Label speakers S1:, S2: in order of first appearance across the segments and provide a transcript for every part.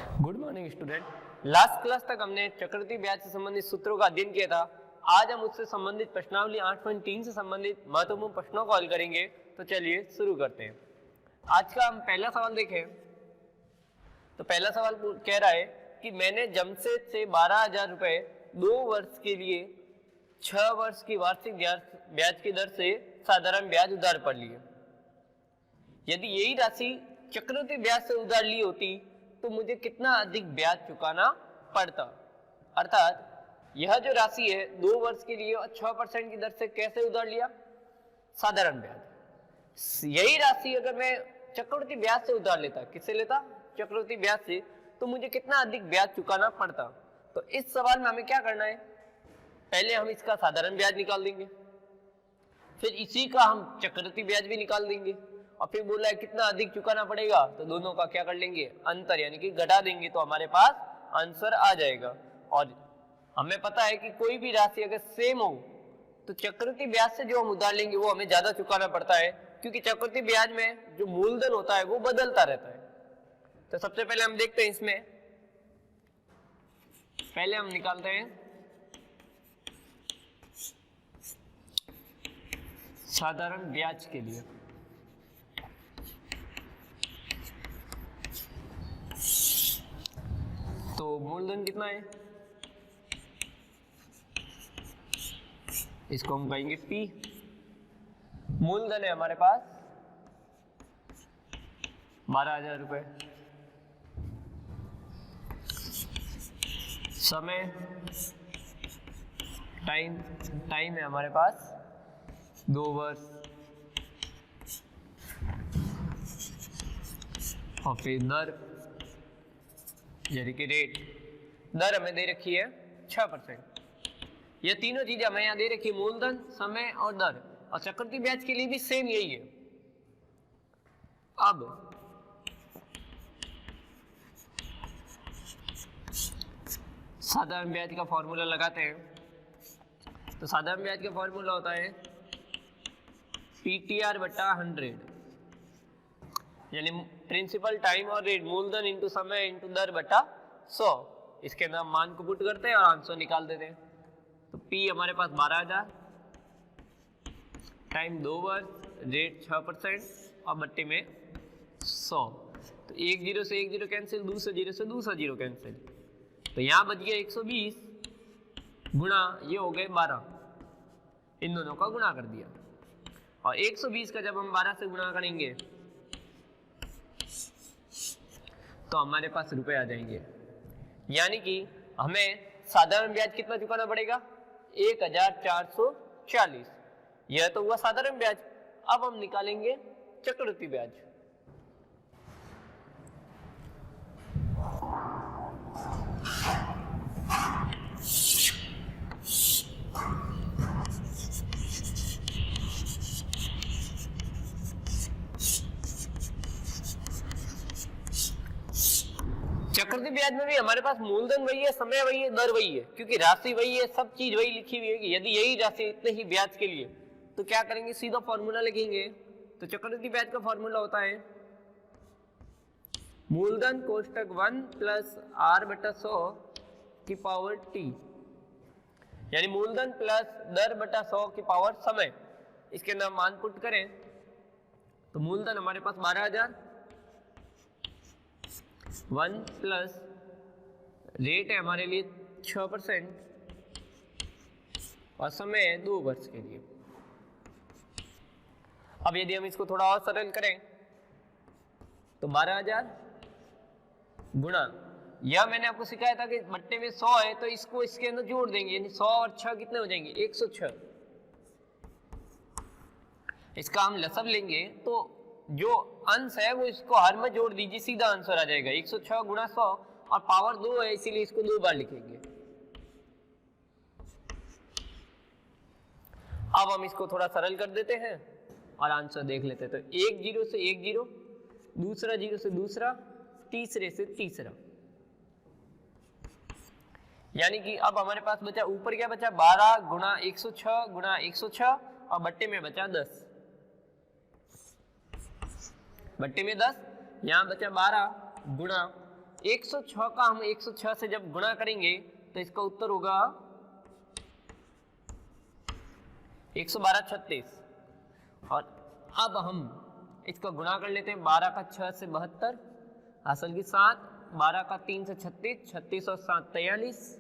S1: Good morning student. Last class तक हमने चक्रवृद्धि ब्याज से संबंधित सूत्रों का अध्ययन किया था। आज हम उससे संबंधित प्रश्नावली 8.3 से संबंधित महत्वपूर्ण प्रश्नों को हल करेंगे। तो चलिए शुरू करते हैं। आज का हम पहला सवाल देखें। तो पहला सवाल कह रहा है कि मैंने जमशेद से 12,000 रुपए 2 वर्ष के लिए 6 वर्ष की वार्षिक ब्याज की दर से साधारण ब्याज उधार पर लिए। यदि यही राशि चक्रवृद्धि ब्याज से उधार ली होती तो मुझे कितना अधिक ब्याज चुकाना पड़ता। अर्थात यह जो राशि है 2 वर्ष के लिए 6% की दर से कैसे उधार लिया, साधारण ब्याज। यही राशि अगर मैं चक्रवृद्धि ब्याज से उधार लेता, किससे लेता, चक्रवृद्धि ब्याज से, तो मुझे कितना अधिक ब्याज चुकाना पड़ता। तो इस सवाल में हमें क्या करना है, पहले हम इसका साधारण ब्याज निकाल देंगे, फिर इसी का हम चक्रवृद्धि ब्याज भी निकाल देंगे, और फिर बोला है कितना अधिक चुकाना पड़ेगा, तो दोनों का क्या कर लेंगे, अंतर यानी कि घटा देंगे, तो हमारे पास आंसर आ जाएगा। और हमें पता है कि कोई भी राशि अगर सेम हो तो चक्रवृद्धि ब्याज से जो हम उधार लेंगे वो हमें ज्यादा चुकाना पड़ता है, क्योंकि चक्रवृद्धि ब्याज में जो मूलधन होता है वो बदलता रहता है। तो सबसे पहले हम देखते हैं, इसमें पहले हम निकालते हैं साधारण ब्याज के लिए। तो मूलधन कितना है, इसको हम कहेंगे P। मूलधन है हमारे पास 12,000 रुपए। समय टाइम है हमारे पास 2 वर्ष, और फिर दर यानी कि रेट, दर हमें दे रखी है 6%। ये तीनों चीजें हमें यहाँ दे रखी है, मूलधन, समय और दर। और चक्रवृद्धि ब्याज के लिए भी सेम यही है। अब साधारण ब्याज का फॉर्मूला लगाते हैं। तो साधारण ब्याज का फॉर्मूला होता है PTR बटा 100, यानी प्रिंसिपल, टाइम और रेट, मूलधन इंटू समय इंटू दर बटा 100। इसके अंदर मान को पुट करते हैं और आंसर निकाल देते हैं। तो P हमारे पास 12,000, टाइम 2 वर्ष, रेट 6% और बट्टे में 100। तो एक जीरो से एक जीरो कैंसिल, दूसरे जीरो से दूसरा जीरो कैंसिल, तो यहाँ बच गया 120 गुणा ये हो गए 12, इन दोनों का गुणा कर दिया। और 120 का जब हम 12 से गुणा करेंगे तो हमारे पास रुपए आ जाएंगे। यानी कि हमें साधारण ब्याज कितना चुकाना पड़ेगा, 1,440। यह तो हुआ साधारण ब्याज। अब हम निकालेंगे चक्रवृद्धि ब्याज। चक्रवृद्धि ब्याज में भी हमारे पास मूलधन वही है, समय वही है, दर वही है, क्योंकि राशि वही है, सब चीज वही लिखी हुई है। यदि यही राशि इतने ही ब्याज के लिए, तो क्या करेंगे, सीधा फॉर्मूला लिखेंगे। तो चक्रवृद्धि ब्याज का फॉर्मूला होता है मूलधन कोष्टक 1 प्लस R बटा 100 की पावर T, यानी मूलधन प्लस दर बटा 100 की पावर समय। इसके अंदर मान पुट करें तो मूलधन हमारे पास 12,000, 1 प्लस रेट है हमारे लिए 6% और समय है 2 वर्ष के लिए। अब यदि हम इसको थोड़ा और सरल करें तो 12,000 गुणा, यह मैंने आपको सिखाया था कि बट्टे में 100 है तो इसको इसके अंदर जोड़ देंगे, यानी 100 और 6 कितने हो जाएंगे, 106। इसका हम लसब लेंगे तो जो अंश है वो इसको हर में जोड़ दीजिए, सीधा आंसर आ जाएगा 106 गुणा 100, और पावर 2 है इसीलिए इसको 2 बार लिखेंगे। अब हम इसको थोड़ा सरल कर देते हैं और आंसर देख लेते हैं। तो एक जीरो से एक जीरो, दूसरा जीरो से दूसरा, तीसरे से तीसरा, यानी कि अब हमारे पास बचा, ऊपर क्या बचा, 12 गुणा 106 गुणा 106 और बट्टे में बचा 10, बट्टे में 10, यहाँ बचा 12 गुणा 106 का हम 106 से जब गुणा करेंगे तो इसका उत्तर होगा 112 36। और अब हम इसका गुणा कर लेते हैं। 12 का 6 से 72, असल की 7, 12 का 3 से 36, 36 और 7 43,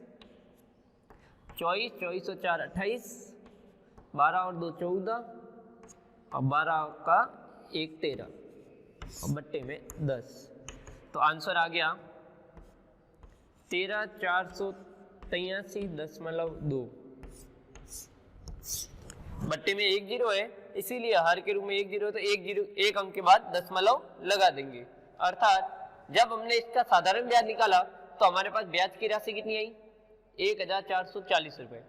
S1: 24, 24 और 4 28, 12 और 2 14, और 12 का 1 13, और बट्टे में 10। तो आंसर आ गया 13,483.2। बट्टे में 1 जीरो है, इसीलिए हर के रूप में 1 जीरो, तो 1 अंक के बाद दशमलव लगा देंगे। अर्थात जब हमने इसका साधारण ब्याज निकाला तो हमारे पास ब्याज की राशि कितनी आई? 1,440 रुपए।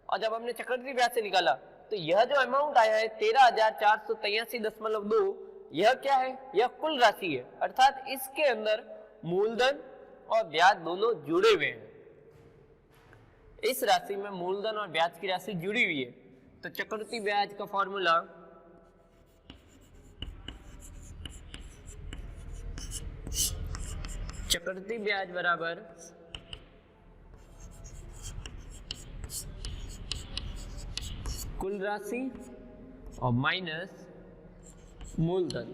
S1: और जब हमने चक्रवृद्धि ब्याज से निकाला तो यह जो अमाउंट आया है 13,483.2, यह क्या है? यह कुल राशि है। अर्थात इसके अंदर मूलधन और ब्याज दोनों जुड़े हुए हैं। इस राशि में मूलधन और ब्याज की राशि जुड़ी हुई है। तो चक्रवृद्धि ब्याज का फॉर्मूला चक्रवृद्धि ब्याज बराबर कुल राशि और माइनस मूलधन।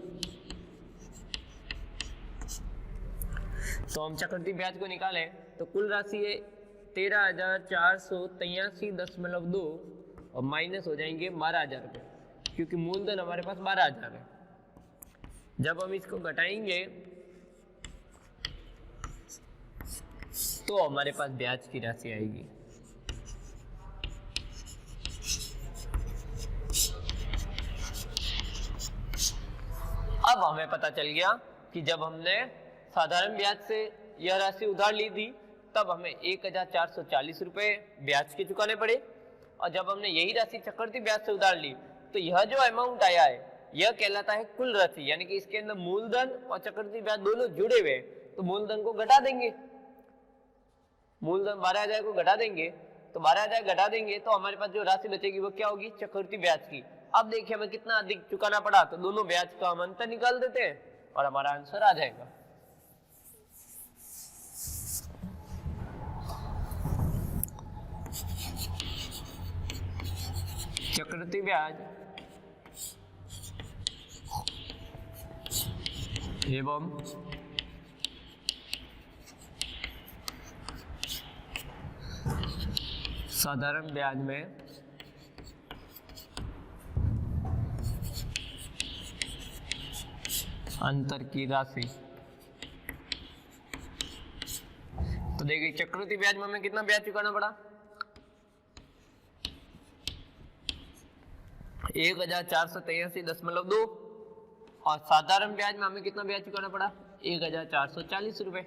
S1: तो हम चक्रवृद्धि ब्याज को निकालें तो कुल राशि है 13,483.2 और माइनस हो जाएंगे 12,000 रुपये, क्योंकि मूलधन हमारे पास 12,000 है। जब हम इसको घटाएंगे तो हमारे पास ब्याज की राशि आएगी। अब हमें पता चल गया कि जब हमने साधारण ब्याज से यह राशि उधार ली थी तब हमें 1,440 रुपये ब्याज के चुकाने पड़े, और जब हमने यही राशि चक्रवृद्धि ब्याज से उधार ली तो यह जो अमाउंट आया है यह कहलाता है कुल राशि, यानी कि इसके अंदर मूलधन और चक्रवृद्धि ब्याज दोनों जुड़े हुए। तो मूलधन को घटा देंगे, मूलधन 12,000 को घटा देंगे, तो 12,000 घटा देंगे तो हमारे पास जो राशि बचेगी वो क्या होगी? चक्रवृद्धि ब्याज की। अब देखिए हमें कितना अधिक चुकाना पड़ा, तो दोनों ब्याज का हम अंतर निकाल देते हैं और हमारा आंसर आ जाएगा। चक्रवृद्धि ब्याज एवं साधारण ब्याज में अंतर की राशि। तो देखिए चक्रवृद्धि ब्याज में हमें कितना ब्याज चुकाना पड़ा? 1,483.2, और साधारण ब्याज में हमें कितना ब्याज चुकाना पड़ा? 1,440 रुपए।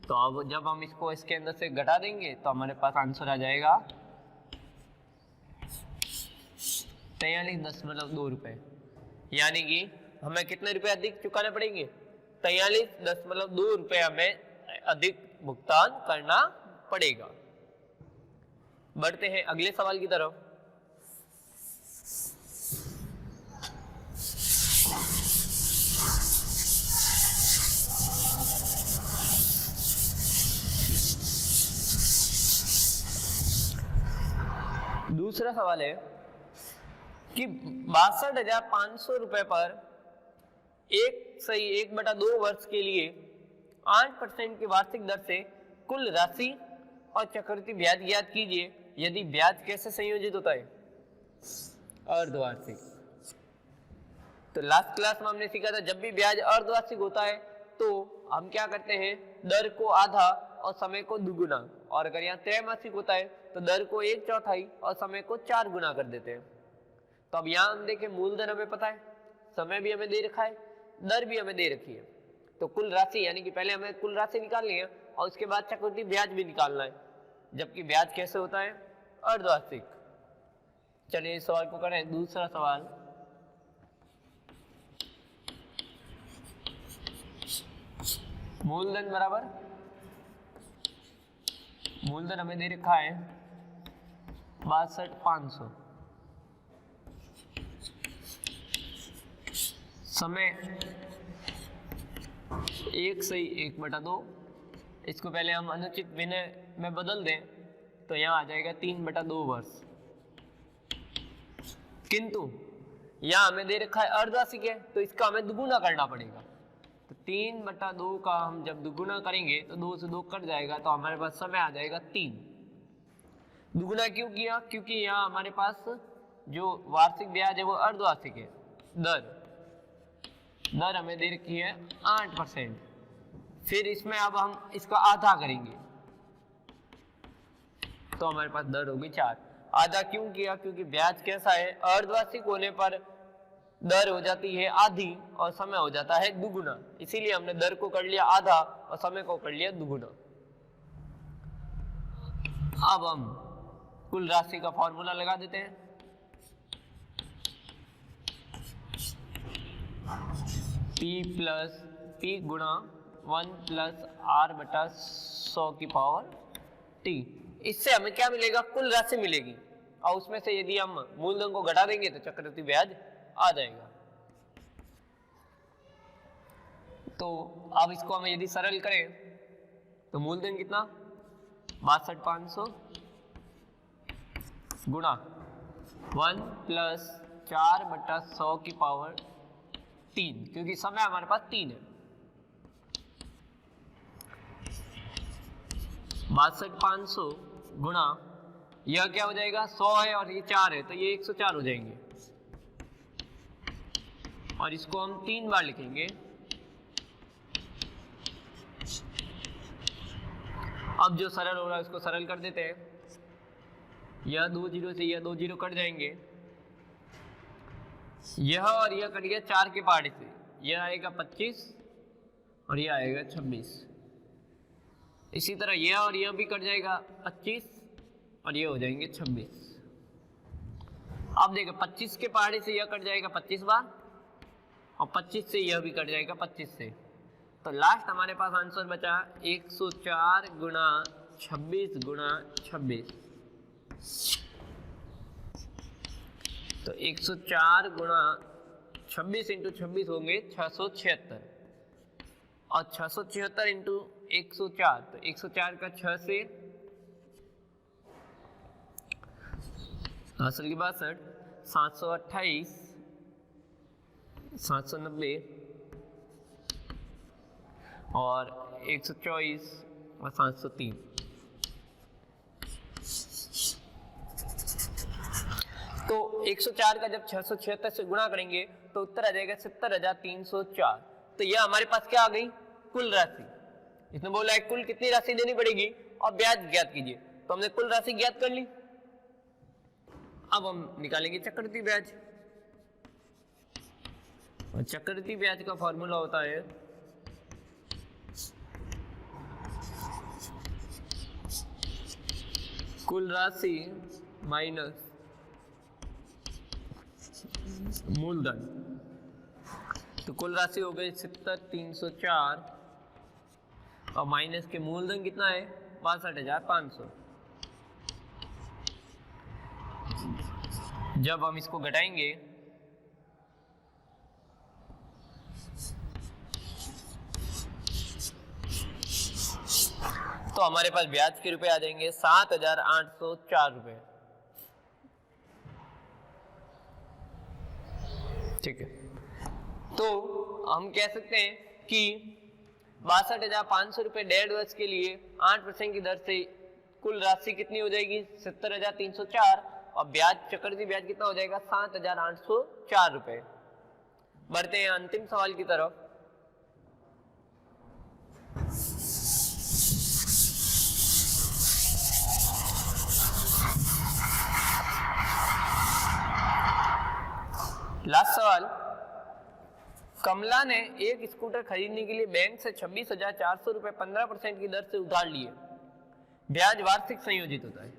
S1: तो अब जब हम इसको इसके अंदर से घटा देंगे तो हमारे पास आंसर आ जाएगा 43.2 रुपए। यानी कि हमें कितने रुपए अधिक चुकाने पड़ेंगे? 43.2 रुपए हमें अधिक भुगतान करना पड़ेगा। बढ़ते हैं अगले सवाल की तरफ। दूसरा सवाल है कि 62,500 रुपए पर 1/2 वर्ष के लिए 8% की वार्षिक दर से कुल राशि और चक्रवृद्धि ब्याज ज्ञात कीजिए यदि ब्याज कैसे संयोजित होता है? अर्धवार्षिक। तो लास्ट क्लास में हमने सीखा था जब भी ब्याज अर्धवार्षिक होता है तो हम क्या करते हैं? दर को आधा और समय को दुगुना, और अगर यहाँ त्रैमासिक होता है तो दर को 1/4 और समय को 4 गुना कर देते हैं। तो अब यहाँ हम देखें मूलधन हमें पता है, समय भी हमें दे रखा है, दर भी हमें दे रखी है। तो कुल राशि यानी कि पहले हमें कुल राशि निकालनी है और उसके बाद चक्रवृद्धि ब्याज भी निकालना है, जबकि ब्याज कैसे होता है? अर्धवार्षिक। चलिए इस सवाल को करें। दूसरा सवाल, मूलधन बराबर, मूलधन हमें दे रखा है 62,500, समय 1/2 इसको पहले हम अनुचित विनय में बदल दें तो यहाँ आ जाएगा 3/2 वर्ष। किंतु यहाँ हमें दे रखा है अर्धवार्षिक है तो इसका हमें दुगुना करना पड़ेगा। तो 3/2 का हम जब दुगुना करेंगे तो 2 से 2 कट जाएगा तो हमारे पास समय आ जाएगा 3। दुगुना क्यों किया? क्योंकि यहाँ हमारे पास जो वार्षिक ब्याज है वो अर्धवार्षिक है। दर हमें दे रखी है 8%। फिर इसमें अब हम इसका आधा करेंगे तो हमारे पास दर होगी 4। आधा क्यों किया? क्योंकि ब्याज कैसा है, अर्धवार्षिक होने पर दर हो जाती है आधी और समय हो जाता है दुगुना, इसीलिए हमने दर को कर लिया आधा और समय को कर लिया दुगुना। अब हम कुल राशि का फॉर्मूला लगा देते हैं। P प्लस P गुणा 1 प्लस R/100 इससे हमें क्या मिलेगा? कुल राशि मिलेगी और उसमें से यदि हम मूलधन को घटा देंगे तो चक्रवृद्धि ब्याज आ जाएगा। तो अब इसको हम यदि सरल करें तो मूलधन कितना? 62,500 गुणा 1 प्लस 4/100 क्योंकि समय हमारे पास 3 है। 62,500 गुणा यह क्या हो जाएगा? 100 है और ये 4 है तो ये 104 हो जाएंगे और इसको हम 3 बार लिखेंगे। अब जो सरल हो रहा है उसको सरल कर देते हैं। यह 2 0 से यह 2 0 कट जाएंगे, यह और यह कट गया 4 के पहाड़े से, यह आएगा 25 और यह आएगा 26। इसी तरह यह और यह भी कट जाएगा 25 और ये हो जाएंगे 26। अब देखो 25 के पहाड़े से यह कट जाएगा 25 बार और 25 से यह भी कट जाएगा 25 से, तो लास्ट हमारे पास आंसर बचा 104 गुणा 26 गुणा 26। तो 104 गुणा 26 इंटू 26 होंगे 676 और 676 इंटू 104 तो 104 का 6 से 62, 728, 790 और 124 और 703। तो 104 का जब 676 से गुणा करेंगे तो उत्तर आ जाएगा 70,304। तो यह हमारे पास क्या आ गई? कुल राशि। इसने बोला है कुल कितनी राशि देनी पड़ेगी और ब्याज ज्ञात कीजिए, तो हमने कुल राशि ज्ञात कर ली। अब हम निकालेंगे चक्रवृद्धि ब्याज और चक्रवृद्धि ब्याज का फॉर्मूला होता है कुल राशि माइनस मूलधन। तो कुल राशि हो गई 70,304 और माइनस के मूलधन कितना है? 62,500। जब हम इसको घटाएंगे तो हमारे पास ब्याज के रुपए आ जाएंगे 7,804 रुपए। ठीक है, तो हम कह सकते हैं कि 62,500 रुपए 1.5 वर्ष के लिए 8% की दर से कुल राशि कितनी हो जाएगी? 70,304 और ब्याज चक्रवृद्धि ब्याज कितना हो जाएगा? 7,804 रुपए। बढ़ते हैं अंतिम सवाल की तरफ। लास्ट सवाल, कमला ने एक स्कूटर खरीदने के लिए बैंक से 26,400 रुपए 15% की दर से उधार लिए। ब्याज वार्षिक संयोजित होता है।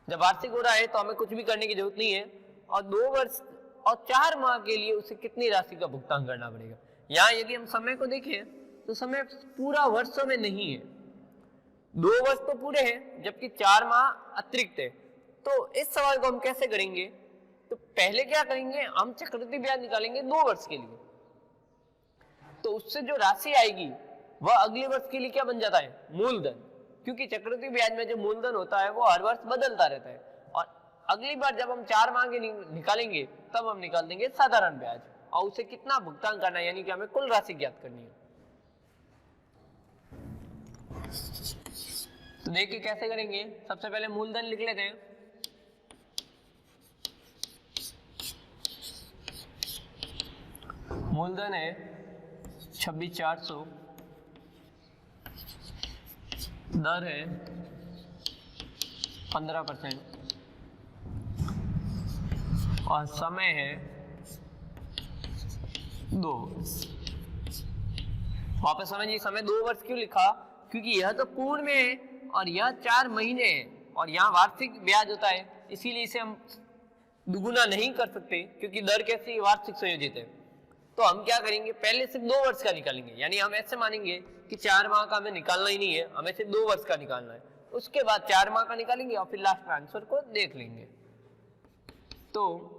S1: जब वार्षिक हो रहा है तो हमें कुछ भी करने की जरूरत नहीं है और 2 वर्ष और 4 माह के लिए उसे कितनी राशि का भुगतान करना पड़ेगा। यहाँ यदि हम समय को देखें तो समय पूरा वर्षों में नहीं है, 2 वर्ष तो पूरे हैं जबकि 4 माह अतिरिक्त है। तो इस सवाल को हम कैसे करेंगे? तो पहले क्या करेंगे, हम चक्रवृद्धि ब्याज निकालेंगे 2 वर्ष के लिए, तो उससे जो राशि आएगी वह अगले वर्ष के लिए क्या बन जाता है, मूलधन, क्योंकि चक्रवृद्धि ब्याज में जो मूलधन होता है वो हर वर्ष बदलता रहता है। और अगली बार जब हम 4 माह के निकालेंगे तब हम निकाल देंगे साधारण ब्याज, और उसे कितना भुगतान करना है, यानी कि हमें कुल राशि ज्ञात करनी है। तो देखिए कैसे करेंगे। सबसे पहले मूलधन लिख लेते हैं। मूलधन है 26,400, दर है 15% और समय है 2। वापस समझिए, समय 2 वर्ष क्यों लिखा, क्योंकि यह तो पूर्ण में है और यह 4 महीने है और यहाँ वार्षिक ब्याज होता है, इसीलिए इसे हम दुगुना नहीं कर सकते, क्योंकि दर कैसी वार्षिक संयोजित है। तो हम क्या करेंगे, पहले सिर्फ 2 वर्ष का निकालेंगे, यानी हम ऐसे मानेंगे कि 4 माह का हमें निकालना ही नहीं है, हमें सिर्फ 2 वर्ष का निकालना है। उसके बाद 4 माह का निकालेंगे और फिर लास्ट में आंसर को देख लेंगे। तो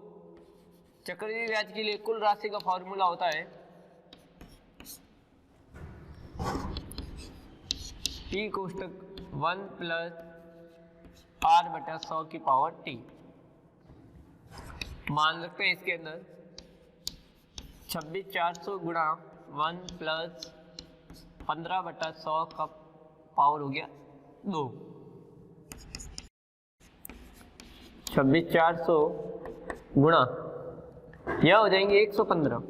S1: चक्रवृद्धि ब्याज के लिए कुल राशि का फॉर्मूला होता है T कोष्टक 1 + R/100 की पावर T। मान रखते हैं इसके अंदर 26,400 गुणा 1 + 15/100 का पावर हो गया 2। 26,400 गुणा यह हो जाएंगे 115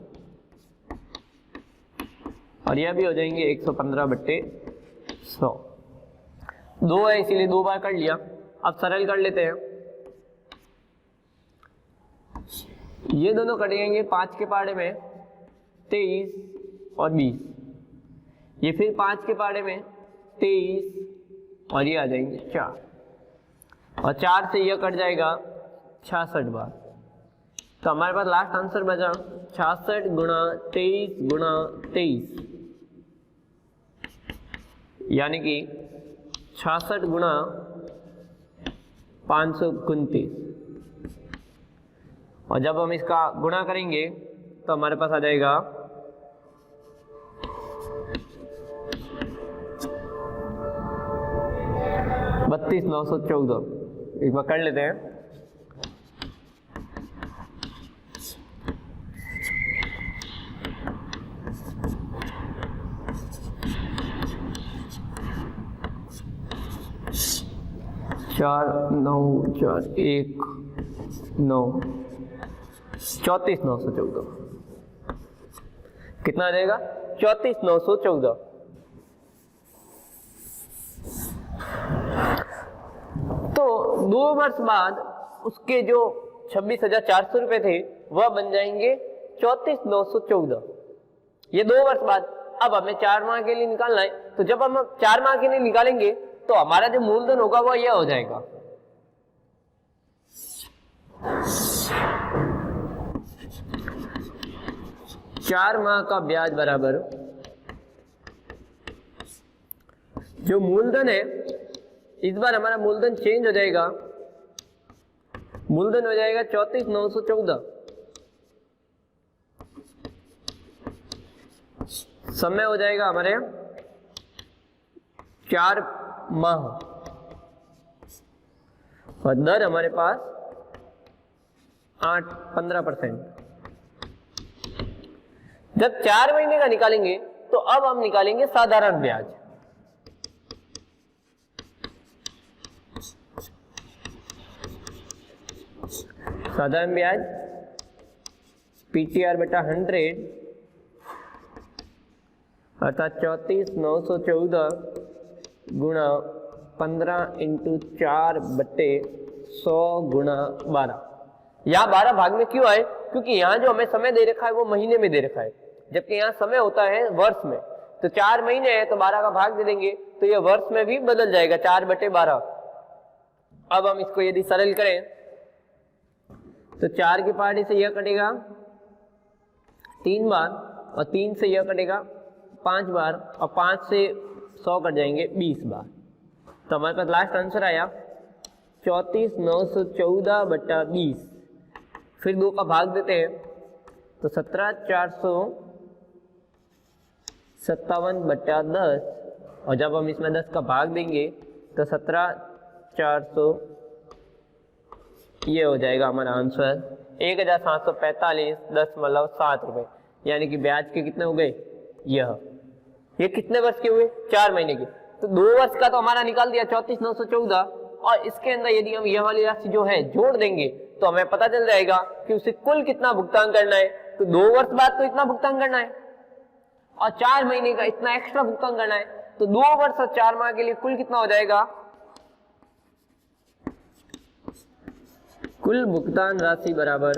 S1: और यह भी हो जाएंगे 115/100। 2 है इसीलिए 2 बार कर लिया। अब सरल कर लेते हैं। ये दोनों कटेंगे 5 के पाड़े में 23 और 20, ये फिर 5 के पाड़े में 23 और ये आ जाएंगे 4, और 4 से यह कट जाएगा 66 बार। तो हमारे पास लास्ट आंसर बचा 66 गुणा 23 गुणा 23, यानी कि 66 गुणा 529। और जब हम इसका गुणा करेंगे तो हमारे पास आ जाएगा 32,914। एक बार कर लेते हैं। चार 9 4 1 9 34,914 कितना आ जाएगा 34,914। तो 2 वर्ष बाद उसके जो 26,400 रुपए थे वह बन जाएंगे 34,914। ये 2 वर्ष बाद। अब हमें 4 माह के लिए निकालना है, तो जब हम 4 माह के लिए निकालेंगे तो हमारा जो मूलधन होगा वह यह हो जाएगा 4 माह का ब्याज बराबर जो मूलधन है। इस बार हमारा मूलधन चेंज हो जाएगा, मूलधन हो जाएगा 34,914। समय हो जाएगा हमारे 4 माह और दर हमारे पास 15%। जब 4 महीने का निकालेंगे तो अब हम निकालेंगे साधारण ब्याज। साधारण ब्याज PTR/100 अर्थात 34,914 गुणा 15 × 4/100 गुणा 12। यहाँ 12 भाग में क्यों आए? क्योंकि यहाँ जो हमें समय दे रखा है वो महीने में दे रखा है, जबकि यहाँ समय होता है वर्ष में। तो 4 महीने है तो 12 का भाग दे देंगे तो ये वर्ष में भी बदल जाएगा 4/12। अब हम इसको यदि सरल करें तो 4 की पार्टी से यह कटेगा 3 बार और 3 से यह कटेगा 5 बार और 5 से 100 कट जाएंगे 20 बार। तो हमारे पास लास्ट आंसर आया 34,914/20। फिर 2 का भाग देते हैं तो 17,400 57/10, और जब हम इसमें 10 का भाग देंगे तो 17,400 ये हो जाएगा हमारा आंसर 1745.7 रुपए, यानी कि ब्याज के कितने हो गए। ये कितने वर्ष के हुए, 4 महीने के। तो 2 वर्ष का तो हमारा निकाल दिया 34,914, और इसके अंदर यदि हम यह वाली राशि जो है जोड़ देंगे तो हमें पता चल जाएगा कि उसे कुल कितना भुगतान करना है। तो 2 वर्ष बाद तो इतना भुगतान करना है और 4 महीने का इतना एक्स्ट्रा भुगतान करना है। तो 2 वर्ष और 4 माह के लिए कुल कितना हो जाएगा, कुल भुगतान राशि बराबर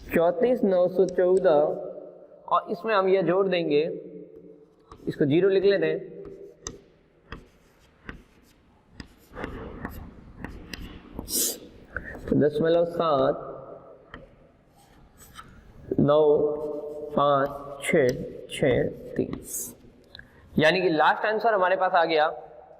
S1: 34,914, और इसमें हम ये जोड़ देंगे, इसको 0 लिख लेते हैं। तो 0.95663, यानी कि लास्ट आंसर हमारे पास आ गया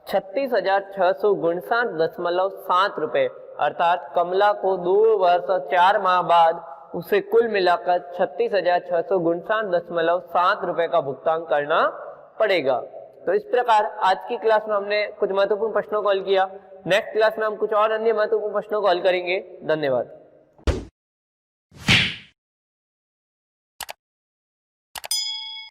S1: 36,659.7 रुपए। अर्थात कमला को 2 वर्ष और 4 माह बाद उसे कुल मिलाकर 36,659.7 रुपए का भुगतान करना पड़ेगा। तो इस प्रकार आज की क्लास में हमने कुछ महत्वपूर्ण प्रश्नों को हल किया। नेक्स्ट क्लास में हम कुछ और अन्य महत्वपूर्ण प्रश्नों को हल करेंगे। धन्यवाद।